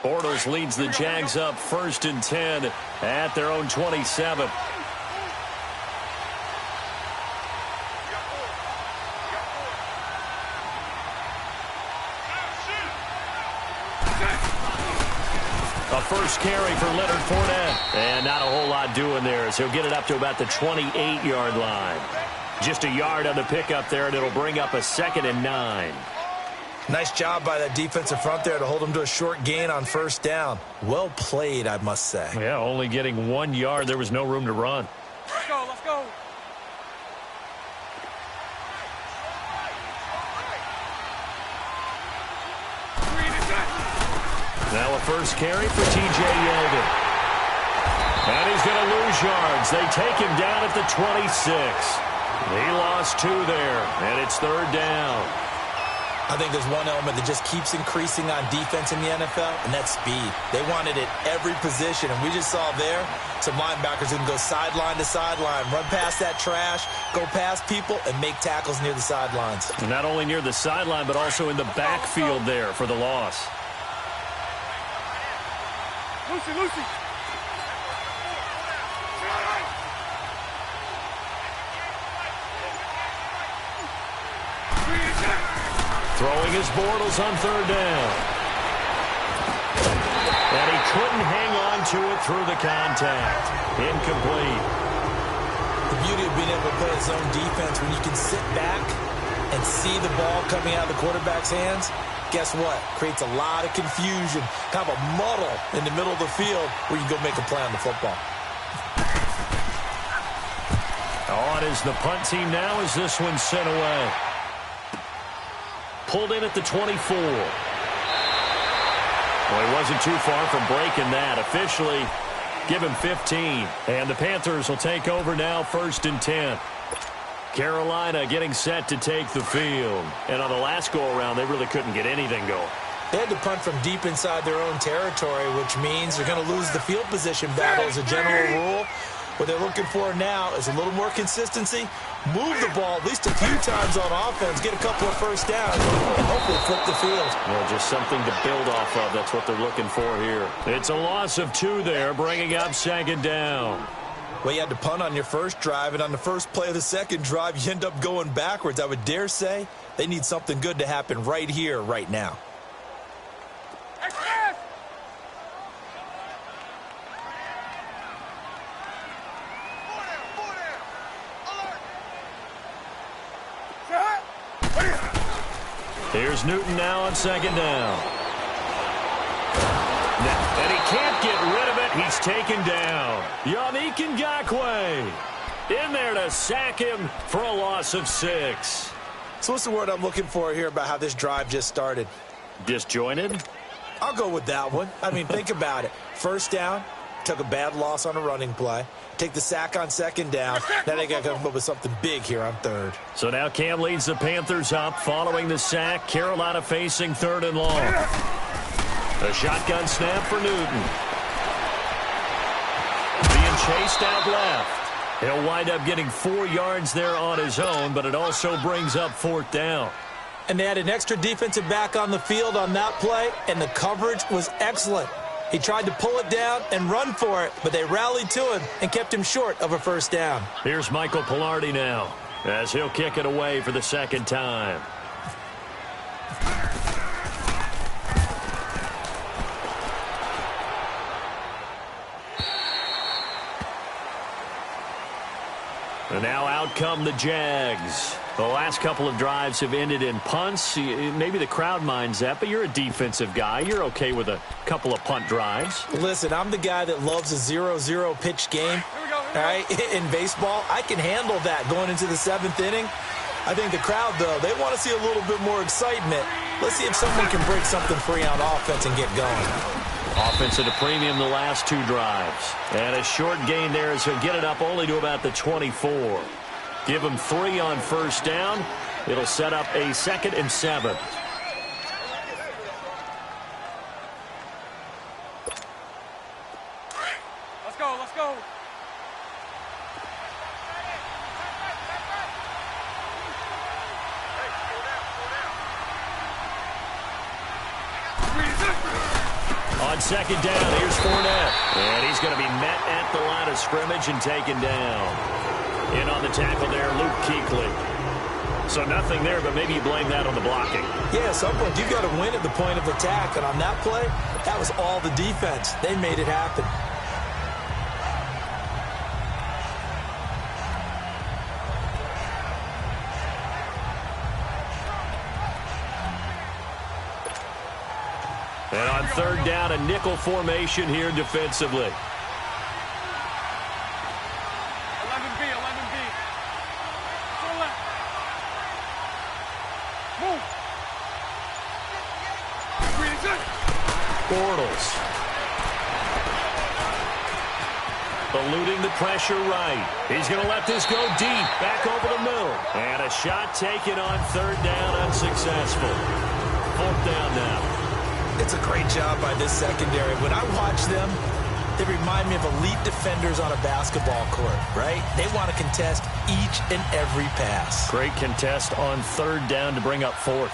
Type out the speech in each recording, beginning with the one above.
Bortles leads the Jags up 1st and 10 at their own 27. A first carry for Leonard Fournette. And not a whole lot doing there as he'll get it up to about the 28-yard line. Just a yard on the pickup there, and it'll bring up a 2nd and 9. Nice job by that defensive front there to hold him to a short gain on 1st down. Well played, I must say. Yeah, only getting 1 yard. There was no room to run. Let's go, let's go. Now a first carry for T.J. Yeldon. And he's going to lose yards. They take him down at the 26. He lost 2 there, and it's 3rd down. I think there's one element that just keeps increasing on defense in the NFL, and that's speed. They want it at every position, and we just saw there some linebackers who can go sideline to sideline, run past that trash, go past people, and make tackles near the sidelines. And not only near the sideline, but also in the backfield there for the loss. Lucy. Throwing his Bortles on 3rd down. And he couldn't hang on to it through the contact. Incomplete. The beauty of being able to play a zone defense when you can sit back and see the ball coming out of the quarterback's hands, guess what? Creates a lot of confusion, kind of a muddle in the middle of the field where you can go make a play on the football. On is the punt team now as this one's sent away. Pulled in at the 24. Well, he wasn't too far from breaking that. Officially, give him 15. And the Panthers will take over now 1st and 10. Carolina getting set to take the field. And on the last go-around, they really couldn't get anything going. They had to punt from deep inside their own territory, which means they're going to lose the field position battle as a general rule. What they're looking for now is a little more consistency, move the ball at least a few times on offense, get a couple of first downs, and hopefully flip the field. Well, just something to build off of. That's what they're looking for here. It's a loss of 2 there, bringing up 2nd down. Well, you had to punt on your first drive, and on the first play of the second drive, you end up going backwards. I would dare say they need something good to happen right here, right now. Here's Newton now on 2nd down. And he can't get rid of it. He's taken down. Yannick Ngakoue in there to sack him for a loss of 6. So what's the word I'm looking for here about how this drive just started? Disjointed? I'll go with that one. I mean, think about it. First down, took a bad loss on a running play. Take the sack on 2nd down. Now they got to come up with something big here on 3rd. So now Cam leads the Panthers up following the sack. Carolina facing 3rd and long. A shotgun snap for Newton. Being chased out left. He'll wind up getting 4 yards there on his own, but it also brings up 4th down. And they had an extra defensive back on the field on that play, and the coverage was excellent. He tried to pull it down and run for it, but they rallied to him and kept him short of a first down. Here's Michael Pilardi now as he'll kick it away for the 2nd time. And now out come the Jags. The last couple of drives have ended in punts. Maybe the crowd minds that, but you're a defensive guy. You're okay with a couple of punt drives. Listen, I'm the guy that loves a 0-0 pitch game. All right, in baseball, I can handle that going into the 7th inning. I think the crowd, though, they want to see a little bit more excitement. Let's see if someone can break something free on offense and get going. Offense at a premium the last 2 drives. And a short gain there as he'll get it up only to about the 24. Give him 3 on first down. It'll set up a 2nd and 7. Let's go, let's go. On second down, here's Fournette. And he's going to be met at the line of scrimmage and taken down. In on the tackle there, Luke Kuechly. So nothing there, but maybe you blame that on the blocking. Yeah, at some point, you've got to win at the point of attack. And on that play, that was all the defense. They made it happen. And on third down, a nickel formation here defensively. 11B, 11B. Go left. Move. Bortles. Eluding the pressure right. He's going to let this go deep, back over the middle. And a shot taken on third down, unsuccessful. Fourth down now. It's a great job by this secondary. When I watch them, they remind me of elite defenders on a basketball court, right? They want to contest each and every pass. Great contest on third down to bring up fourth.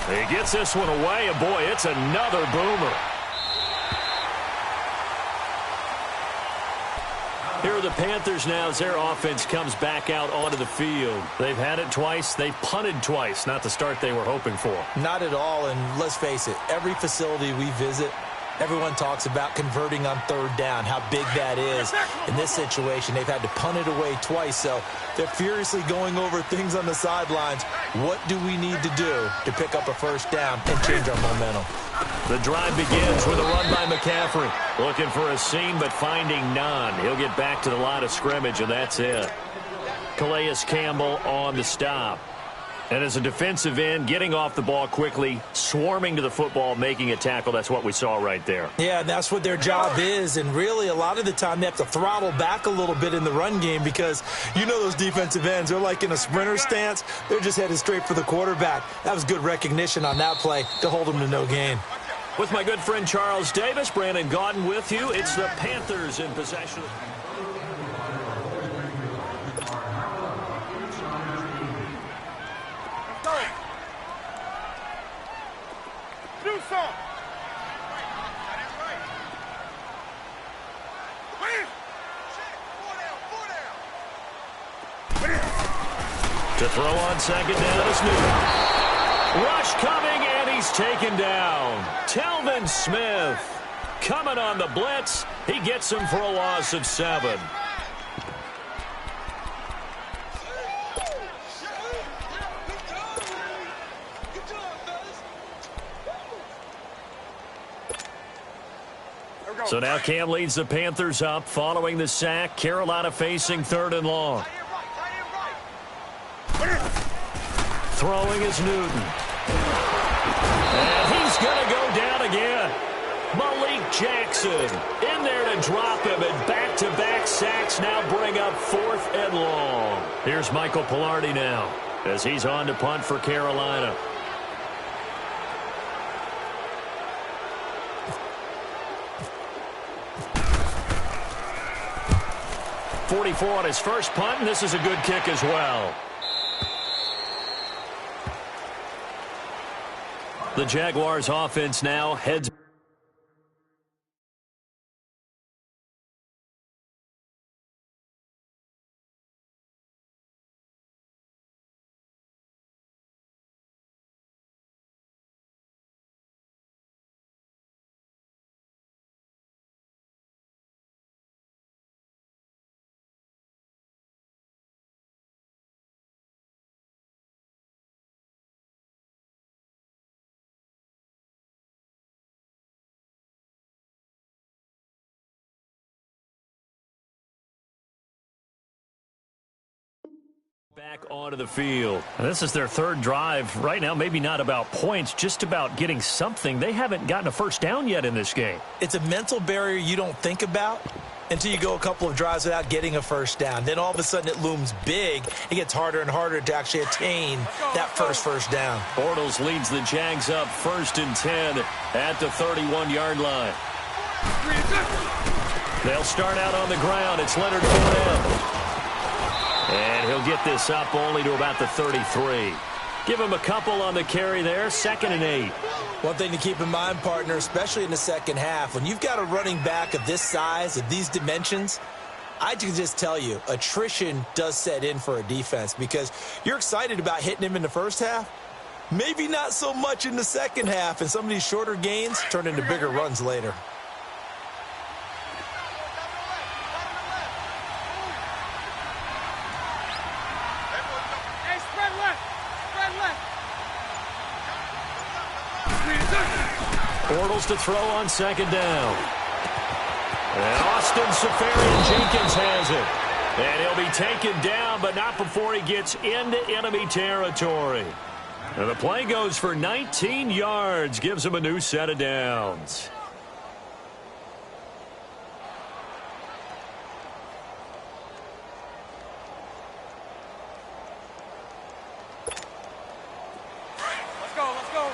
He gets this one away, and boy, it's another boomer. Here are the Panthers now as their offense comes back out onto the field. They've had it twice. They've punted twice. Not the start they were hoping for. Not at all, and let's face it, every facility we visit, everyone talks about converting on third down, how big that is. In this situation, they've had to punt it away twice, so they're furiously going over things on the sidelines. What do we need to do to pick up a first down and change our momentum? The drive begins with a run by McCaffrey. Looking for a seam, but finding none. He'll get back to the line of scrimmage, and that's it. Calais Campbell on the stop. And as a defensive end, getting off the ball quickly, swarming to the football, making a tackle, that's what we saw right there. Yeah, that's what their job is, and really a lot of the time they have to throttle back a little bit in the run game because you know those defensive ends, they're like in a sprinter stance. They're just headed straight for the quarterback. That was good recognition on that play to hold them to no gain. With my good friend Charles Davis, Brandon Gaudin with you. It's the Panthers in possession. Do some. To throw on second down is Newton. Rush coming, and he's taken down. Telvin Smith coming on the blitz. He gets him for a loss of 7. So now Cam leads the Panthers up following the sack. Carolina facing third and long. Throwing is Newton. And he's going to go down again. Malik Jackson in there to drop him, and back-to-back sacks now bring up fourth and long. Here's Michael Pilardi now as he's on to punt for Carolina. .44 on his first punt, and this is a good kick as well. The Jaguars offense now heads back onto the field. And this is their third drive right now. Maybe not about points, just about getting something. They haven't gotten a first down yet in this game. It's a mental barrier you don't think about until you go a couple of drives without getting a first down. Then all of a sudden it looms big. It gets harder and harder to actually attain that first down. Bortles leads the Jags up 1st and 10 at the 31-yard line. They'll start out on the ground. It's Leonard Fournette. And he'll get this up only to about the 33. Give him a couple on the carry there, 2nd and 8. One thing to keep in mind, partner, especially in the second half, when you've got a running back of this size, of these dimensions, I can just tell you, attrition does set in for a defense because you're excited about hitting him in the first half. Maybe not so much in the second half, and some of these shorter gains turn into bigger runs later. Hey, spread left. Spread left. Bortles to throw on 2nd down. And Austin Safarian-Jenkins has it. And he'll be taken down, but not before he gets into enemy territory. And the play goes for 19 yards, gives him a new set of downs. Let's go, let's go.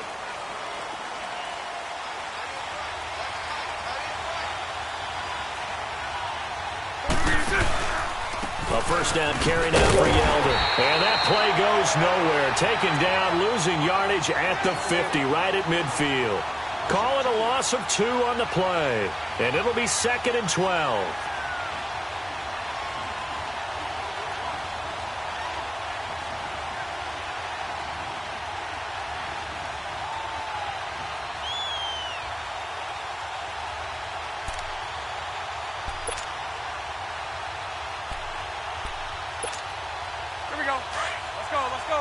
A first down carry now for Yeldon. And that play goes nowhere. Taken down, losing yardage at the 50, right at midfield. Call it a loss of 2 on the play. And it'll be 2nd and 12. Here we go. Let's go, let's go.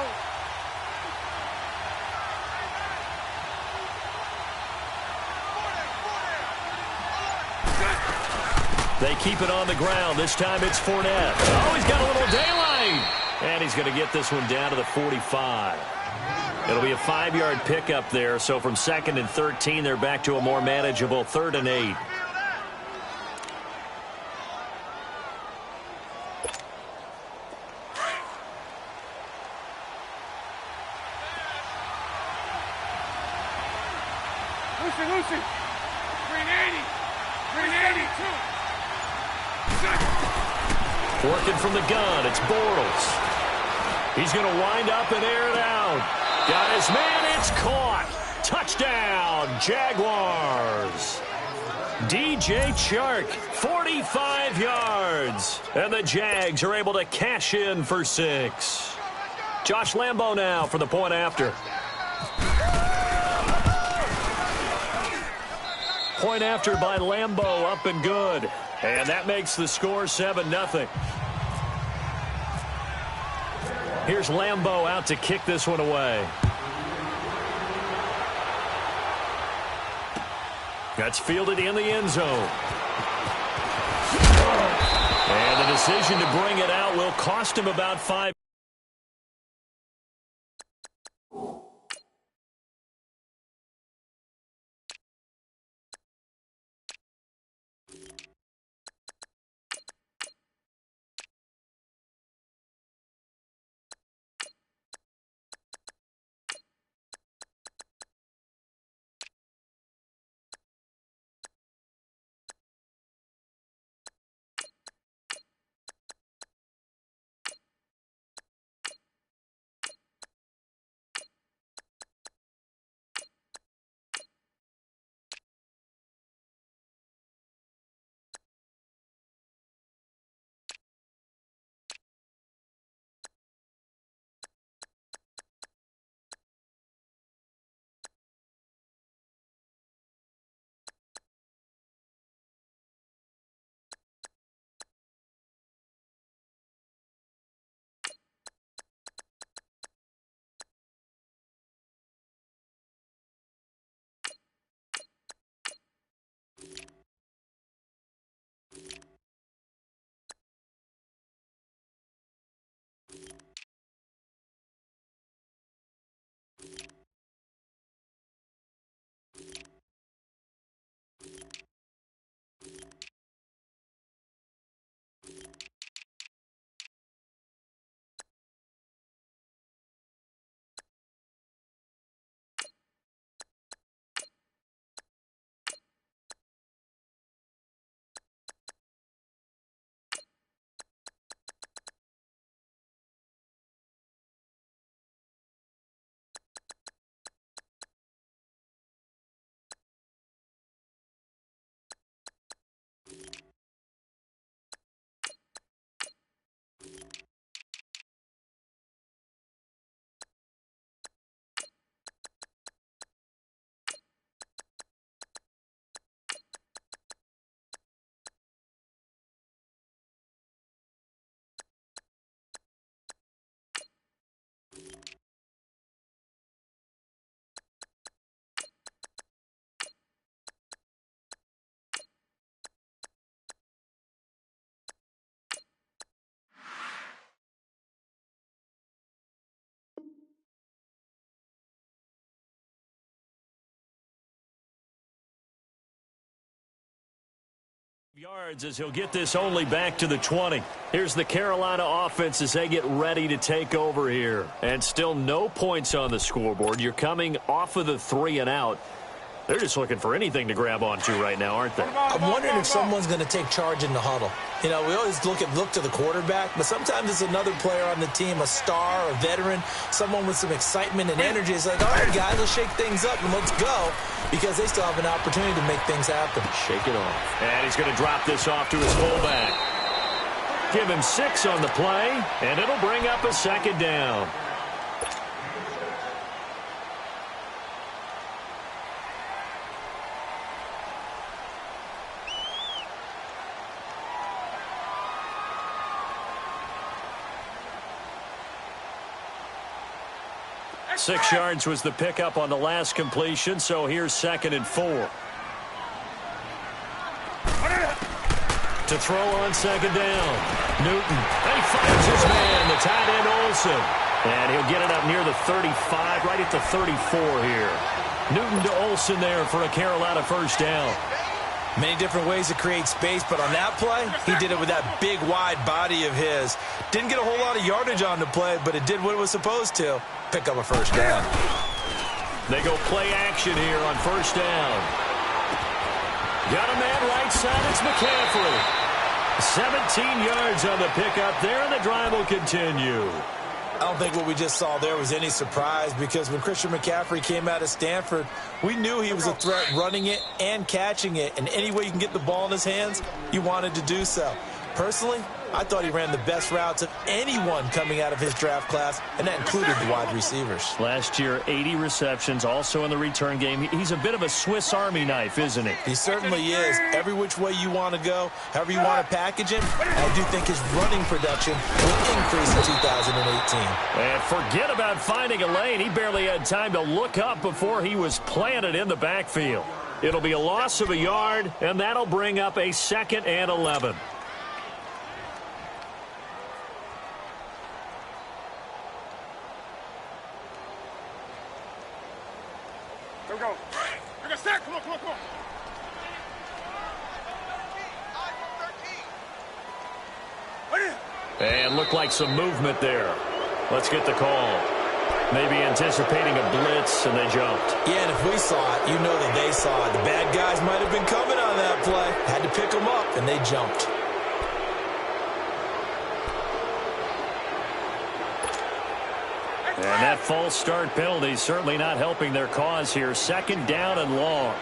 They keep it on the ground. This time it's Fournette. Oh, he's got a little daylight. And he's going to get this one down to the 45. It'll be a 5-yard pickup there. So from 2nd and 13, they're back to a more manageable 3rd and 8. Lucy. Green 80. Green 82. Working from the gun, it's Bortles. He's going to wind up and air it out. Got his man, it's caught. Touchdown, Jaguars. DJ Chark, 45 yards. And the Jags are able to cash in for 6. Josh Lambo now for the point after. Point after by Lambo, up and good. And that makes the score 7-0. Here's Lambo out to kick this one away. That's fielded in the end zone. And the decision to bring it out will cost him about 5. Yards as he'll get this only back to the 20. Here's the Carolina offense as they get ready to take over here. And still no points on the scoreboard. You're coming off of the 3 and out. They're just looking for anything to grab onto right now, aren't they? I'm wondering if someone's going to take charge in the huddle. You know, we always look to the quarterback, but sometimes it's another player on the team, a star, a veteran, someone with some excitement and energy. It's like, all right, guys, let's shake things up and let's go, because they still have an opportunity to make things happen. Shake it off. And he's going to drop this off to his fullback. Give him 6 on the play, and it'll bring up a second down. Six yards was the pickup on the last completion, so here's 2nd and 4. To throw on 2nd down. Newton. And he finds his man, the tight end Olsen. And he'll get it up near the 35, right at the 34 here. Newton to Olsen there for a Carolina first down. Many different ways to create space, but on that play, he did it with that big, wide body of his. Didn't get a whole lot of yardage on the play, but it did what it was supposed to. Pick up a first down. They go play action here on first down. Got a man right side. It's McCaffrey. 17 yards on the pickup there, and the drive will continue. I don't think what we just saw there was any surprise, because when Christian McCaffrey came out of Stanford, we knew he was a threat running it and catching it. And any way you can get the ball in his hands, you wanted to do so. Personally, I thought he ran the best routes of anyone coming out of his draft class, and that included the wide receivers. Last year, 80 receptions, also in the return game. He's a bit of a Swiss Army knife, isn't he? He certainly is. Every which way you want to go, however you want to package him, I do think his running production will increase in 2018. And forget about finding a lane. He barely had time to look up before he was planted in the backfield. It'll be a loss of a yard, and that'll bring up a 2nd and 11. Here we go. We're going to stack. Come on, come on, come on. And looked like some movement there. Let's get the call. Maybe anticipating a blitz, and they jumped. Yeah, and if we saw it, you know that they saw it. The bad guys might have been coming on that play. Had to pick them up, and they jumped. And that false start penalty certainly not helping their cause here. 2nd down and long.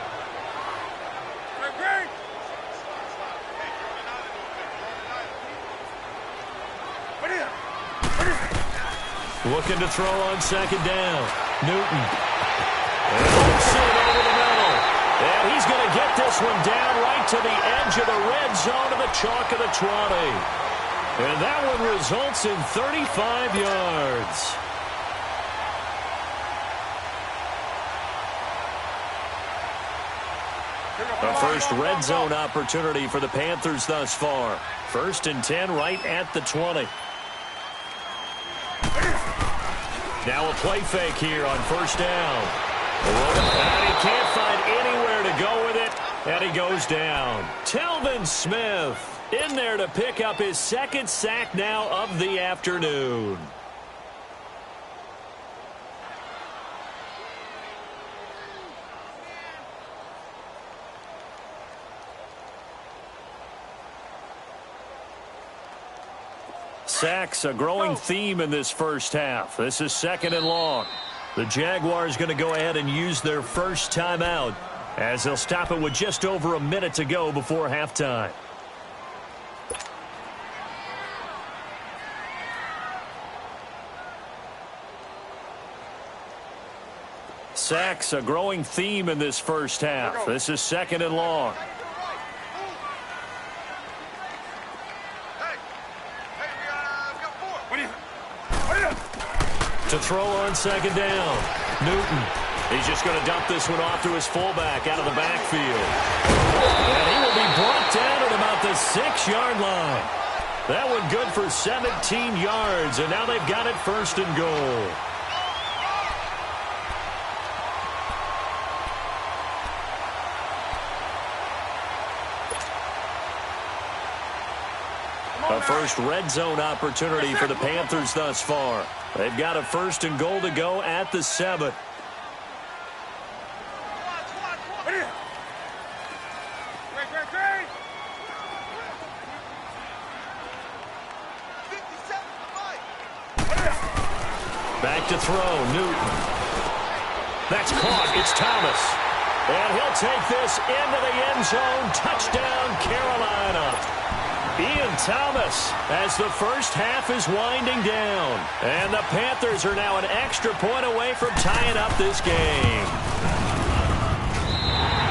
Looking to throw on 2nd down. Newton. And Olsen over the middle. And he's going to get this one down right to the edge of the red zone of the chalk of the 20. And that one results in 35 yards. A first red zone opportunity for the Panthers thus far. 1st and 10 right at the 20. Now a play fake here on first down. And he can't find anywhere to go with it, and he goes down. Telvin Smith in there to pick up his 2nd sack now of the afternoon. Sacks, a growing theme in this first half. This is 2nd and long. The Jaguars going to go ahead and use their first timeout, as they'll stop it with just over a minute to go before halftime. Sacks, a growing theme in this first half. This is 2nd and long. To throw on 2nd down. Newton. He's just going to dump this one off to his fullback out of the backfield. And he will be brought down at about the 6-yard line. That one good for 17 yards, and now they've got it 1st and goal. first red zone opportunity for the Panthers thus far. They've got a 1st and goal to go at the 7. Back to throw, Newton. That's caught. It's Thomas. And he'll take this into the end zone. Touchdown, Carolina. Ian Thomas as the first half is winding down. And the Panthers are now an extra point away from tying up this game.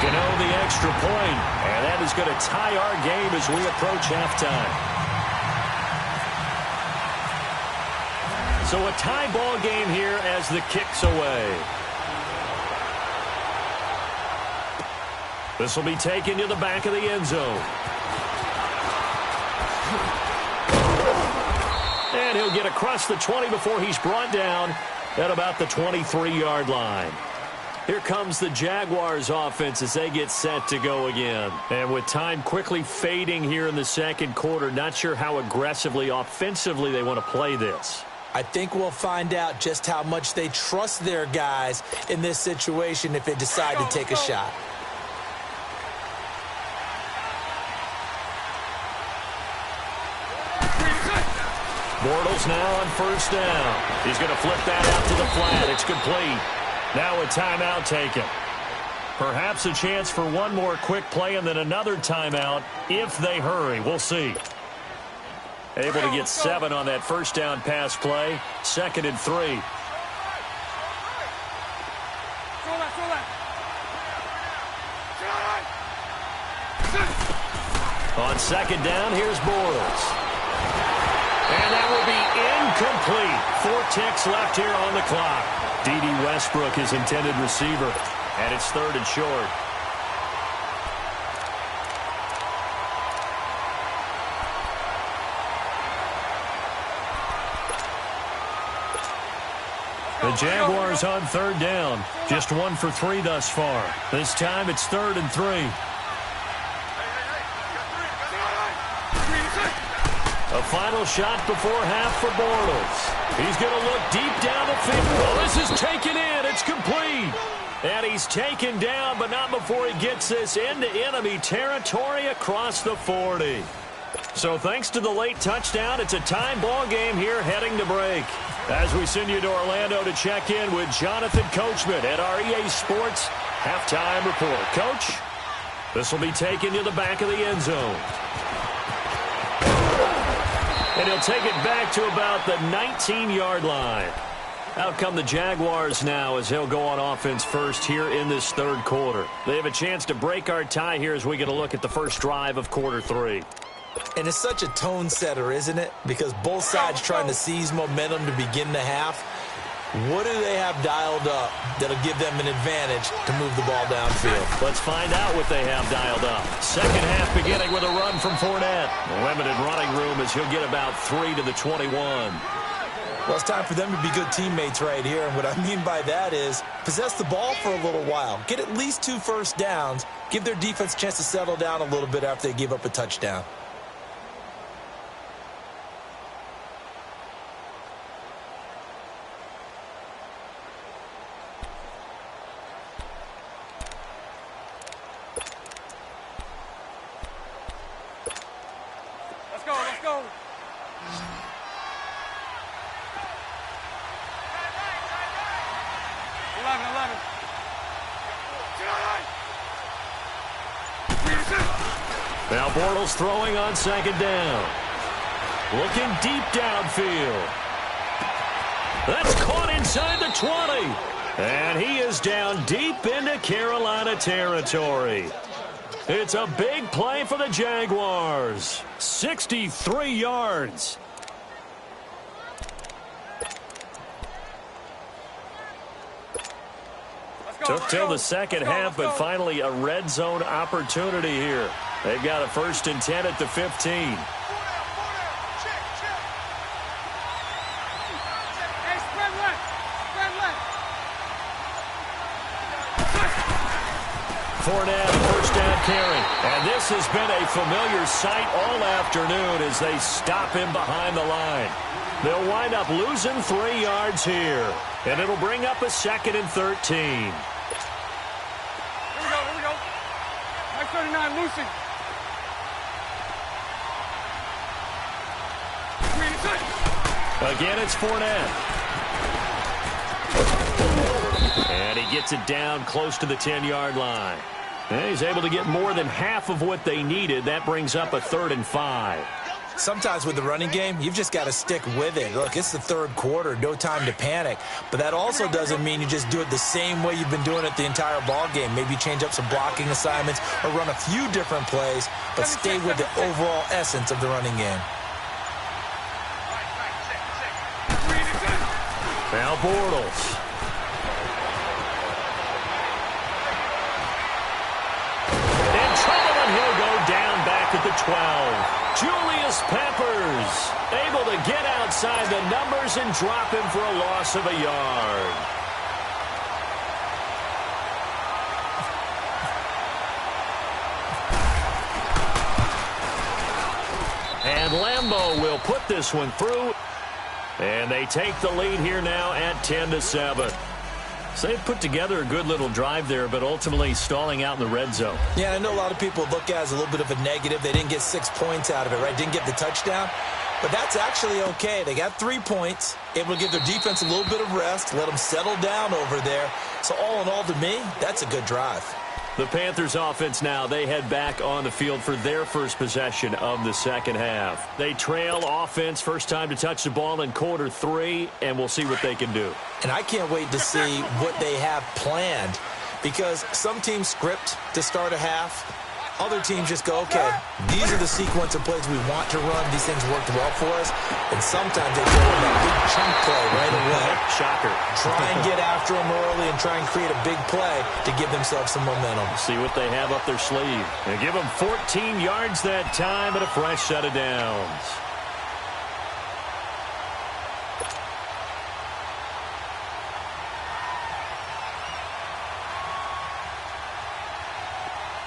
Gano the extra point, and that is going to tie our game as we approach halftime. So a tie ball game here as the kick's away. This will be taken to the back of the end zone. And he'll get across the 20 before he's brought down at about the 23-yard line. Here comes the Jaguars offense as they get set to go again. And with time quickly fading here in the second quarter, not sure how aggressively, offensively they want to play this. I think we'll find out just how much they trust their guys in this situation if they decide to take a shot. Bortles now on 1st down. He's going to flip that out to the flat. It's complete. Now a timeout taken. Perhaps a chance for one more quick play and then another timeout if they hurry. We'll see. Able to get 7 on that 1st down pass play. 2nd and 3. On 2nd down, here's Bortles. And that will be incomplete. 4 ticks left here on the clock. D.D. Westbrook, his intended receiver. And it's 3rd and short. The Jaguars on 3rd down. Just 1 for 3 thus far. This time it's 3rd and 3. A final shot before half for Bortles. He's going to look deep down the field. Well, this is taken in. It's complete. And he's taken down, but not before he gets this into enemy territory across the 40. So thanks to the late touchdown, it's a time ball game here heading to break. As we send you to Orlando to check in with Jonathan Coachman at our EA Sports Halftime Report. Coach, this will be taken to the back of the end zone. And he'll take it back to about the 19-yard line. Out come the Jaguars now as he'll go on offense first here in this 3rd quarter. They have a chance to break our tie here as we get a look at the first drive of quarter 3. And it's such a tone setter, isn't it? Because both sides trying to seize momentum to begin the half. What do they have dialed up that'll give them an advantage to move the ball downfield? Let's find out what they have dialed up. Second half beginning with a run from Fournette. Limited running room as he'll get about 3 to the 21. Well, it's time for them to be good teammates right here. And what I mean by that is possess the ball for a little while. Get at least 2 first downs. Give their defense a chance to settle down a little bit after they give up a touchdown. Let's go. 11. Now Bortles throwing on 2nd down. Looking deep downfield. That's caught inside the 20. And he is down deep into Carolina territory. It's a big play for the Jaguars. 63 yards. Took till the second half, but finally a red zone opportunity here. They've got a 1st and 10 at the 15. Fournette, 1st down carry. And this has been a familiar sight all afternoon as they stop him behind the line. They'll wind up losing 3 yards here. And it'll bring up a 2nd and 13. Here we go. Mike 39, Lucy. Again, it's Fournette. And he gets it down close to the 10-yard line. And he's able to get more than half of what they needed. That brings up a 3rd and 5. Sometimes with the running game, you've just got to stick with it. Look, it's the 3rd quarter, no time to panic. But that also doesn't mean you just do it the same way you've been doing it the entire ball game. Maybe change up some blocking assignments or run a few different plays, but stay with the overall essence of the running game. Now Bortles. In trouble, and he'll go down back at the 12. Julius Peppers able to get outside the numbers and drop him for a loss of a yard. And Lambeau will put this one through. And they take the lead here now at 10-7. So they've put together a good little drive there, but ultimately stalling out in the red zone. Yeah, I know a lot of people look at it as a little bit of a negative. They didn't get 6 points out of it, right? Didn't get the touchdown. But that's actually okay. They got 3 points, able to give their defense a little bit of rest, let them settle down over there. So all in all, to me, that's a good drive. The Panthers offense now, they head back on the field for their first possession of the second half. They trail offense, first time to touch the ball in quarter 3, and we'll see what they can do. And I can't wait to see what they have planned, because some teams script to start a half. Other teams just go, okay, these are the sequence of plays we want to run. These things worked well for us. And sometimes they throw in that big chunk play right away. Shocker. Try and get after them early and try and create a big play to give themselves some momentum. See what they have up their sleeve. They give them 14 yards that time and a fresh set of downs.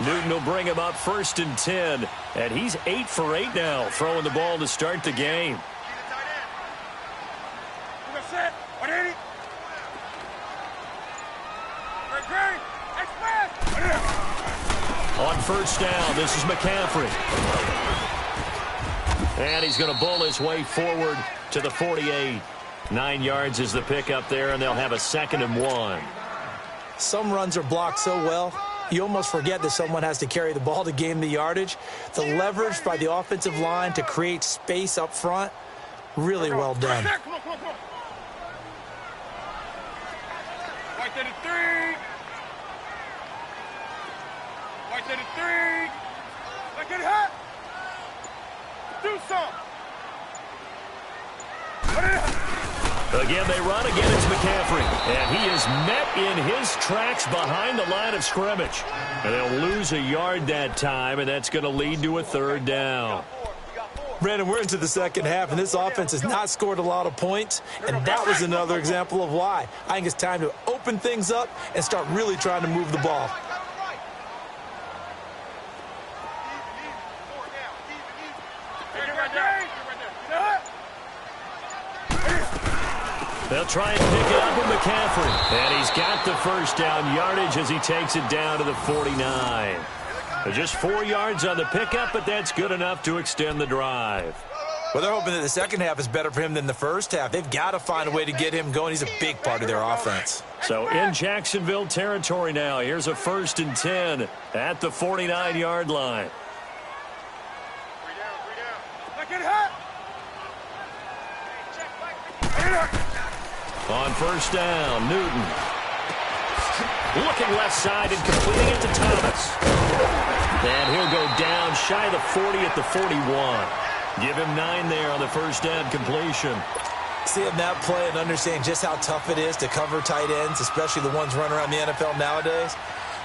Newton will bring him up 1st and 10. And he's 8 for 8 now, throwing the ball to start the game. On 1st down, this is McCaffrey. And he's going to bull his way forward to the 48. 9 yards is the pickup there, and they'll have a 2nd and 1. Some runs are blocked so well, you almost forget that someone has to carry the ball to gain the yardage. The leverage by the offensive line to create space up front, really well done. Come on. White to the 3. White to the 3. Let's get it hot. Do something. Again, they run. Again, it's McCaffrey. And he is met in his tracks behind the line of scrimmage. And they'll lose a yard that time, and that's going to lead to a 3rd down. Brandon, we're into the second half, and this offense has not scored a lot of points, and that was another example of why. I think it's time to open things up and start really trying to move the ball. They'll try and pick it up with McCaffrey. And he's got the 1st down yardage as he takes it down to the 49. Just 4 yards on the pickup, but that's good enough to extend the drive. Well, they're hoping that the second half is better for him than the first half. They've got to find a way to get him going. He's a big part of their offense. So in Jacksonville territory now, here's a 1st and 10 at the 49-yard line. 3 down. On 1st down, Newton. Looking left side and completing it to Thomas. And he'll go down shy of the 40 at the 41. Give him 9 there on the 1st down completion. Seeing that play and understanding just how tough it is to cover tight ends, especially the ones running around the NFL nowadays,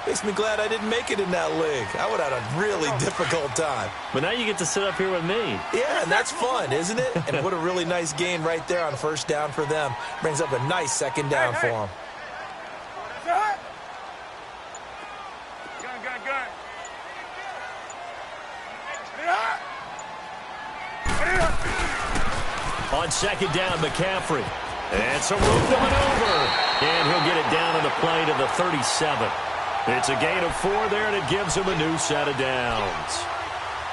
makes me glad I didn't make it in that league. I would have had a really difficult time. But now you get to sit up here with me. Yeah, and that's fun, isn't it? And what a really nice gain right there on 1st down for them. Brings up a nice 2nd down for them. Gun. On second down, McCaffrey. And some room to maneuver. And he'll get it down on the play to the 37. It's a gain of 4 there, and it gives him a new set of downs.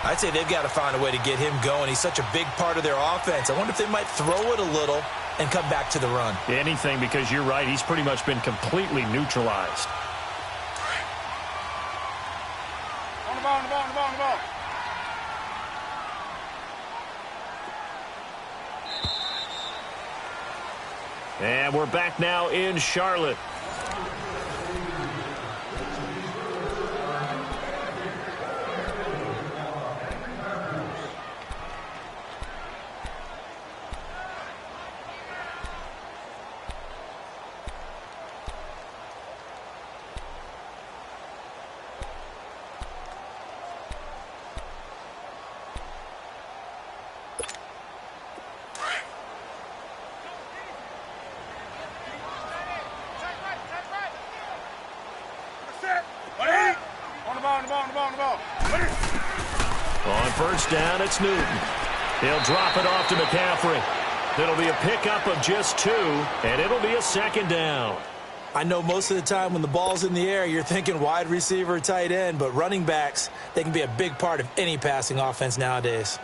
I'd say they've got to find a way to get him going. He's such a big part of their offense. I wonder if they might throw it a little and come back to the run. Anything, because you're right. He's pretty much been completely neutralized. On the ball, on the ball, on the ball, on the ball. And we're back now in Charlotte. On first down, it's Newton. He'll drop it off to McCaffrey. It'll be a pickup of just 2, and it'll be a second down. I know most of the time when the ball's in the air, you're thinking wide receiver, tight end, but running backs, they can be a big part of any passing offense nowadays.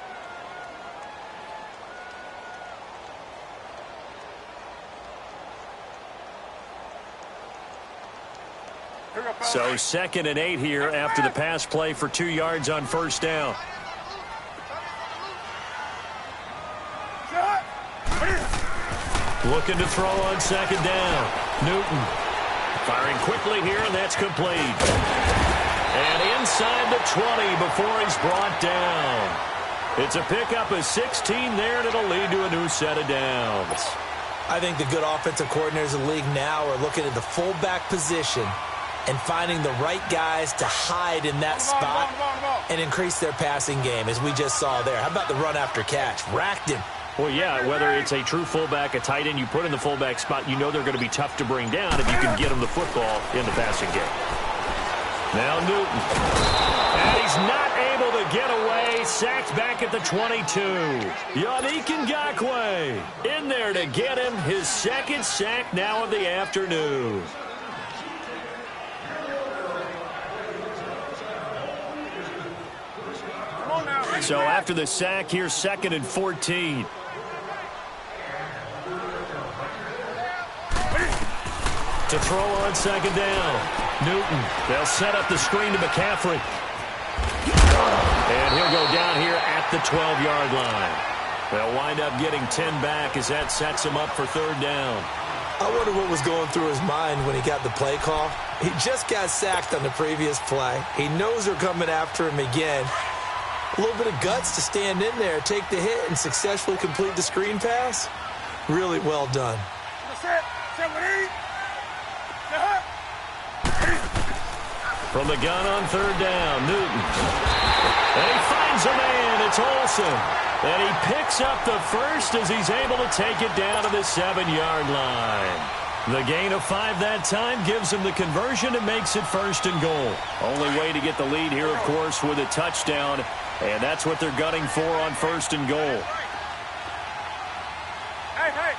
So 2nd and 8 here after the pass play for 2 yards on first down. Looking to throw on second down. Newton firing quickly here, and that's complete. And inside the 20 before he's brought down. It's a pickup of 16 there, and it'll lead to a new set of downs. I think the good offensive coordinators in the league now are looking at the fullback position and finding the right guys to hide in that spot and increase their passing game, as we just saw there. How about the run after catch? Racked him. Well, yeah, whether it's a true fullback, a tight end, you put in the fullback spot, you know they're going to be tough to bring down if you can get them the football in the passing game. Now Newton. And he's not able to get away. Sacked back at the 22. Yannick Ngakoue in there to get him his 2nd sack now of the afternoon. So after the sack, here's 2nd and 14. To throw on second down. Newton. They'll set up the screen to McCaffrey. And he'll go down here at the 12-yard line. They'll wind up getting 10 back as that sets him up for 3rd down. I wonder what was going through his mind when he got the play call. He just got sacked on the previous play. He knows they're coming after him again. A little bit of guts to stand in there, take the hit, and successfully complete the screen pass. Really well done. From the gun on 3rd down, Newton. And he finds a man. It's Olsen. And he picks up the first as he's able to take it down to the 7-yard line. The gain of 5 that time gives him the conversion and makes it 1st and goal. Only way to get the lead here, of course, with a touchdown. And that's what they're gunning for on 1st and goal. Hey, hey.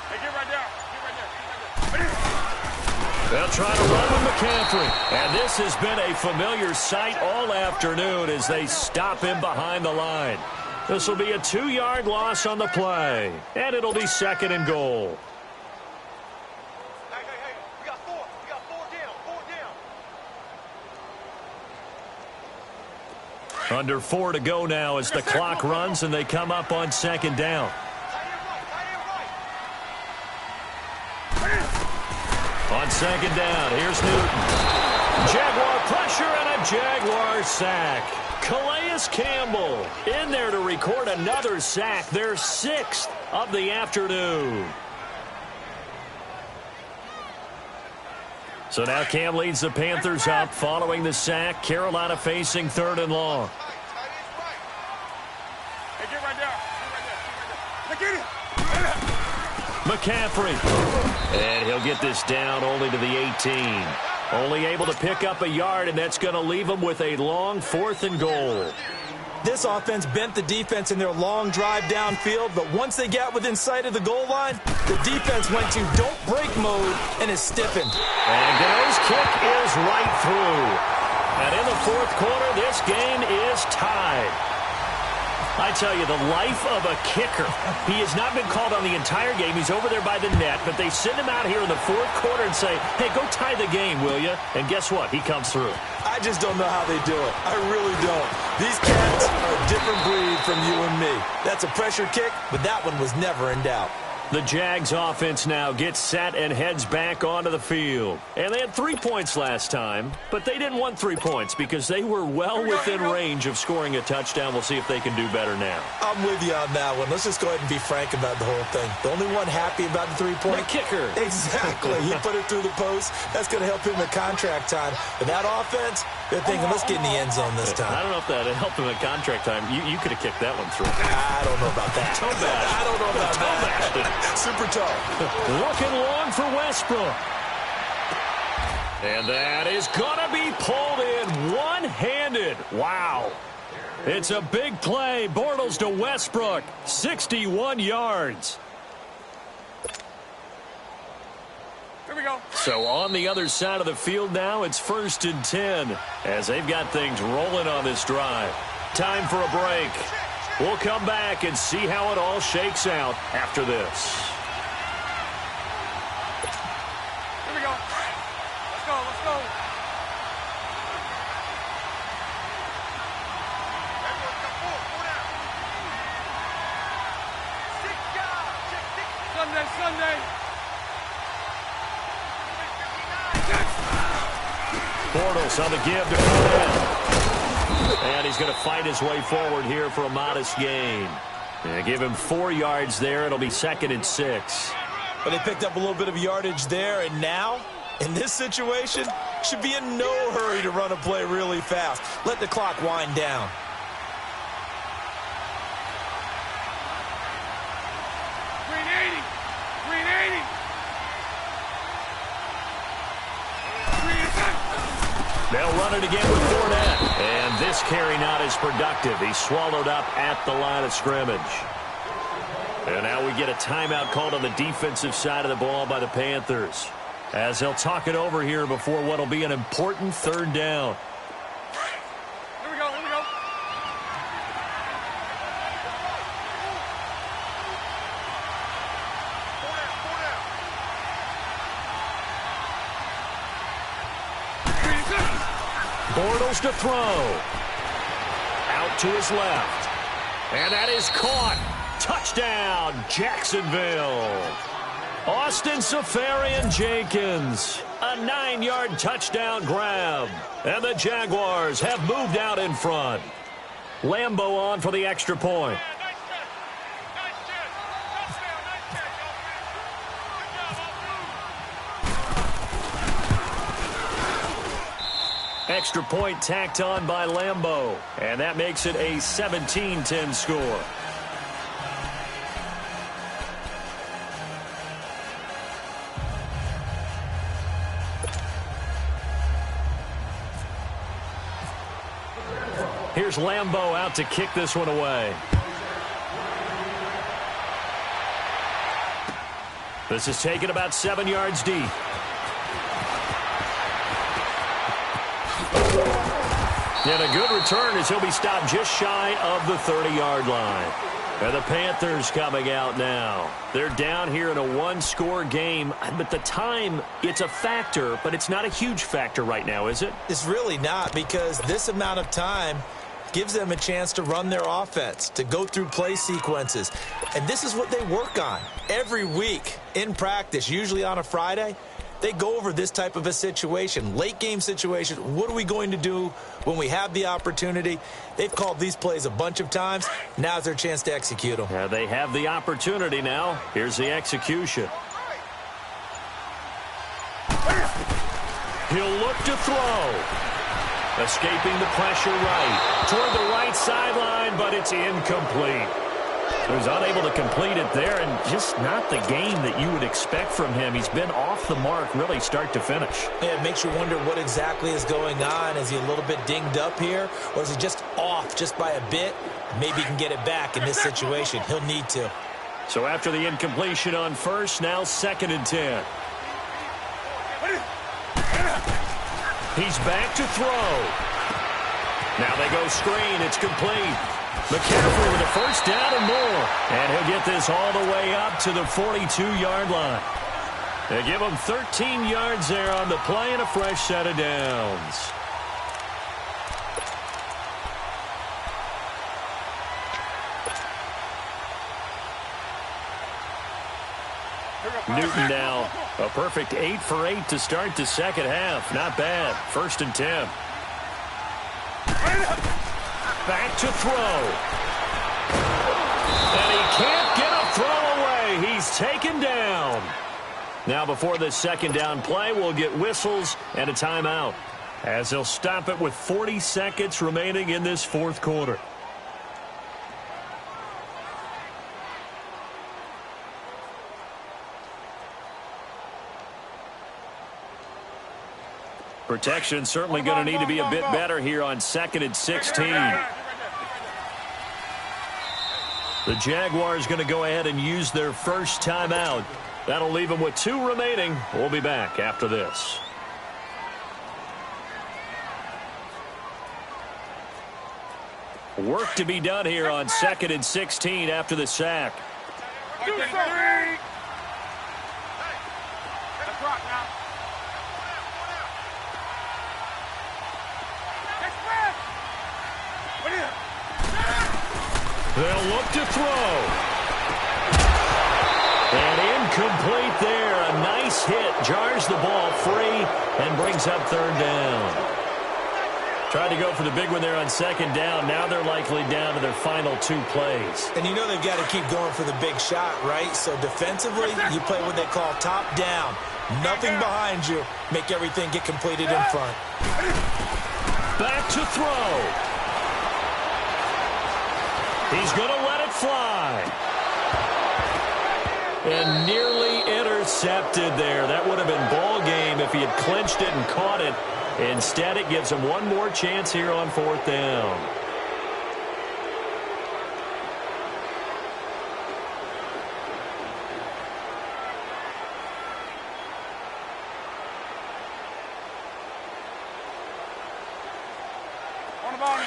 Hey, get right there. Get right there. They'll try to run with McCaffrey. And this has been a familiar sight all afternoon as they stop him behind the line. This will be a 2-yard loss on the play. And it'll be 2nd and goal. Hey, hey, hey. We got 4. We got 4 down. 4 down. Under 4 to go now as the clock runs and they come up on 2nd down. On 2nd down, here's Newton. Jaguar pressure and a Jaguar sack. Calais Campbell in there to record another sack, their 6th of the afternoon. So now Cam leads the Panthers up following the sack. Carolina facing 3rd and long. Hey, get right there. Get right there. McCaffrey. And he'll get this down only to the 18. Only able to pick up a yard, and that's going to leave him with a long 4th and goal. This offense bent the defense in their long drive downfield, but once they got within sight of the goal line, the defense went to don't break mode and is stiffened. And Gano's kick is right through. And in the fourth quarter, this game is tied. I tell you, the life of a kicker. He has not been called on the entire game. He's over there by the net, but they send him out here in the fourth quarter and say, hey, go tie the game, will you? And guess what? He comes through. I just don't know how they do it. I really don't. These cats are a different breed from you and me. That's a pressure kick, but that one was never in doubt. The Jags offense now gets set and heads back onto the field. And they had 3 points last time, but they didn't want 3 points because they were well within range of scoring a touchdown. We'll see if they can do better now. I'm with you on that one. Let's just go ahead and be frank about the whole thing. The only one happy about the 3-point? The kicker. Exactly. He put it through the post. That's going to help him in contract time. But that offense, they're thinking, let's get in the end zone this time. I don't know if that helped him at contract time. You could have kicked that one through. I don't know about that. I don't know about that. Super tough. Looking long for Westbrook. And that is going to be pulled in one-handed. Wow. It's a big play. Bortles to Westbrook. 61 yards. Here we go. So on the other side of the field now, it's 1st and 10 as they've got things rolling on this drive. Time for a break. We'll come back and see how it all shakes out after this. Here we go. Let's go. Let's go. Sunday. Bortles on the give to Fournette. And he's going to fight his way forward here for a modest gain. And give him 4 yards there. It'll be 2nd and 6. But they picked up a little bit of yardage there, and now, in this situation, should be in no hurry to run a play really fast. Let the clock wind down. They'll run it again with Fournette. And this carry not as productive. He's swallowed up at the line of scrimmage. And now we get a timeout called on the defensive side of the ball by the Panthers, as they'll talk it over here before what will be an important 3rd down. Here we go. Bortles to throw. Out to his left. And that is caught. Touchdown, Jacksonville. Austin Seferian-Jenkins. A 9-yard touchdown grab. And the Jaguars have moved out in front. Lambo on for the extra point. Extra point tacked on by Lambo. And that makes it a 17-10 score. Here's Lambo out to kick this one away. This is taken about 7 yards deep. And a good return as he'll be stopped just shy of the 30-yard line. And the Panthers coming out now. They're down here in a 1-score game. But the time, it's a factor, but it's not a huge factor right now, is it? It's really not, because this amount of time gives them a chance to run their offense, to go through play sequences. And this is what they work on every week in practice, usually on a Friday. They go over this type of a situation, late game situation. What are we going to do when we have the opportunity? They've called these plays a bunch of times. Now's their chance to execute them. Yeah, they have the opportunity now. Here's the execution. He'll look to throw. Escaping the pressure right. Toward the right sideline, but it's incomplete. He was unable to complete it there, and just not the game that you would expect from him. He's been off the mark really start to finish. Yeah, it makes you wonder what exactly is going on. Is he a little bit dinged up here, or is he just off just by a bit? Maybe he can get it back in this situation. He'll need to. So after the incompletion on first, now 2nd and 10. He's back to throw. Now they go screen. It's complete. McCaffrey with a first down and more. And he'll get this all the way up to the 42-yard line. They give him 13 yards there on the play and a fresh set of downs. Newton now a perfect 8 for 8 to start the second half. Not bad. 1st and 10. Back to throw. And he can't get a throw away. He's taken down. Now before this 2nd down play, we'll get whistles and a timeout, as they'll stop it with 40 seconds remaining in this 4th quarter. Protection certainly going to need to be a bit better here on 2nd and 16. The Jaguars going to go ahead and use their first timeout. That'll leave them with 2 remaining. We'll be back after this. Work to be done here on 2nd and 16 after the sack. They'll look to throw. And incomplete there. A nice hit. Jars the ball free and brings up 3rd down. Tried to go for the big one there on 2nd down. Now they're likely down to their final 2 plays. And you know they've got to keep going for the big shot, right? So defensively, you play what they call top down. Nothing behind you. Make everything get completed in front. Back to throw. He's going to let it fly. And nearly intercepted there. That would have been ball game if he had clinched it and caught it. Instead, it gives him one more chance here on 4th down.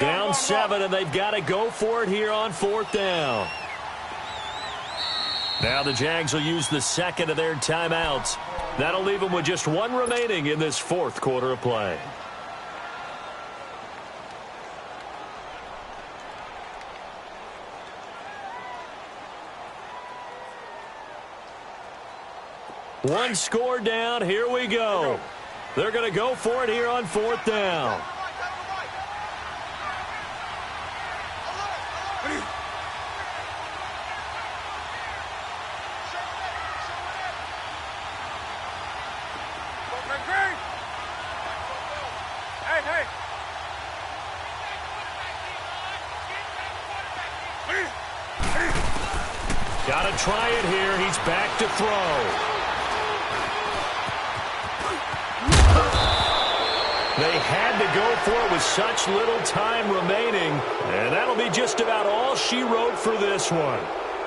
Down 7, and they've got to go for it here on 4th down. Now the Jags will use the 2nd of their timeouts. That'll leave them with just 1 remaining in this 4th quarter of play. One score down. Here we go. They're going to go for it here on 4th down. Got to try it here. He's back to throw. They had to go for it with such little time remaining, and that'll be just about all she wrote for this one.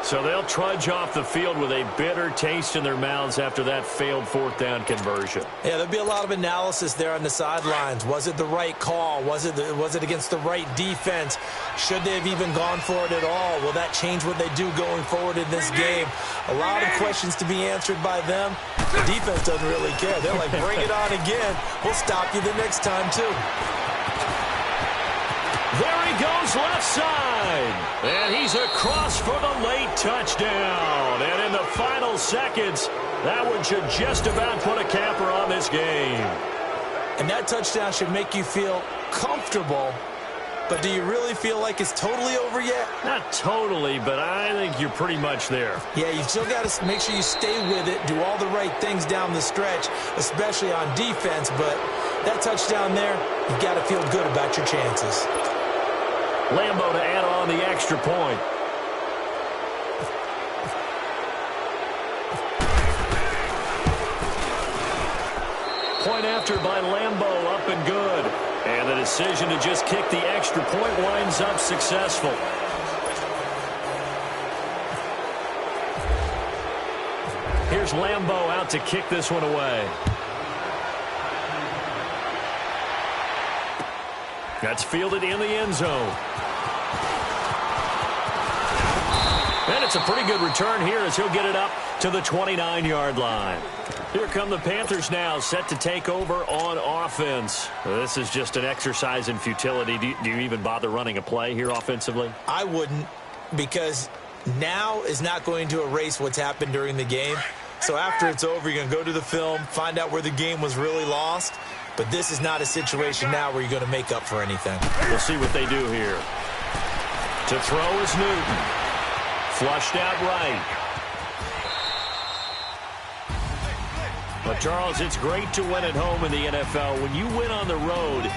So they'll trudge off the field with a bitter taste in their mouths after that failed 4th down conversion. Yeah, there'll be a lot of analysis there on the sidelines. Was it the right call? Was it against the right defense? Should they have even gone for it at all? Will that change what they do going forward in this game? A lot of questions to be answered by them. The defense doesn't really care. They're like, bring it on again. We'll stop you the next time, too. There he goes left side. And he's across for the late touchdown. And in the final seconds, that one should just about put a capper on this game. And that touchdown should make you feel comfortable. But do you really feel like it's totally over yet? Not totally, but I think you're pretty much there. Yeah, you still got to make sure you stay with it, do all the right things down the stretch, especially on defense. But that touchdown there, you've got to feel good about your chances. Lambo to add on the extra point. Point after by Lambeau, up and good. And the decision to just kick the extra point winds up successful. Here's Lambeau out to kick this one away. That's fielded in the end zone. And it's a pretty good return here as he'll get it up to the 29-yard line. Here come the Panthers now, set to take over on offense. This is just an exercise in futility. Do you even bother running a play here offensively? I wouldn't, because now is not going to erase what's happened during the game. So after it's over, you're going to go to the film, find out where the game was really lost. But this is not a situation now where you're going to make up for anything. We'll see what they do here. To throw is Newton. Flushed out right. But, Charles, it's great to win at home in the NFL. When you win on the road,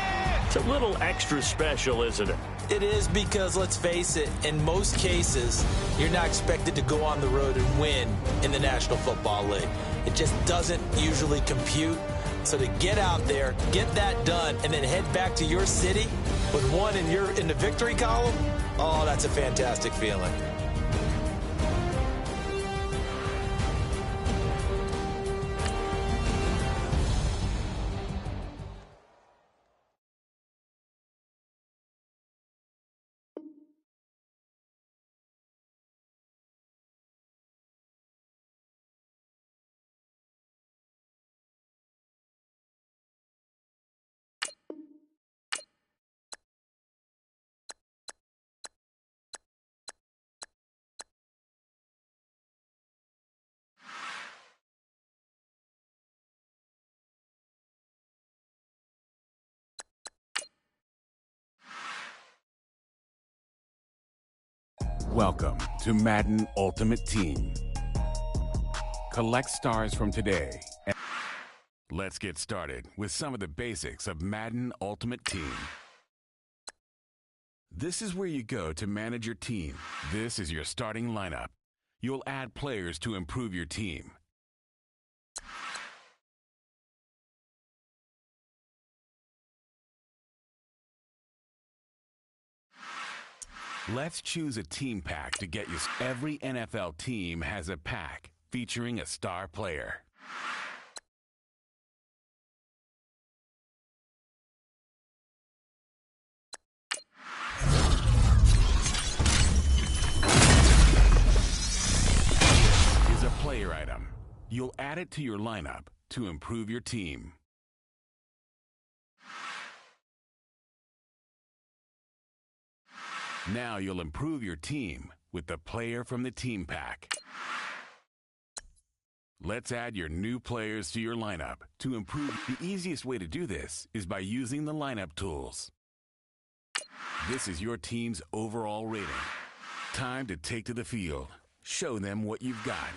it's a little extra special, isn't it? It is, because, let's face it, in most cases, you're not expected to go on the road and win in the National Football League. It just doesn't usually compute. So to get out there, get that done, and then head back to your city with one in the victory column, oh, that's a fantastic feeling. Welcome to Madden Ultimate Team. Collect stars from today. Let's get started with some of the basics of Madden Ultimate Team. This is where you go to manage your team. This is your starting lineup. You'll add players to improve your team. Let's choose a team pack to get you. Every NFL team has a pack featuring a star player. Is a player item. You'll add it to your lineup to improve your team. Now you'll improve your team with the player from the team pack. Let's add your new players to your lineup to improve. The easiest way to do this is by using the lineup tools. This is your team's overall rating. Time to take to the field. Show them what you've got.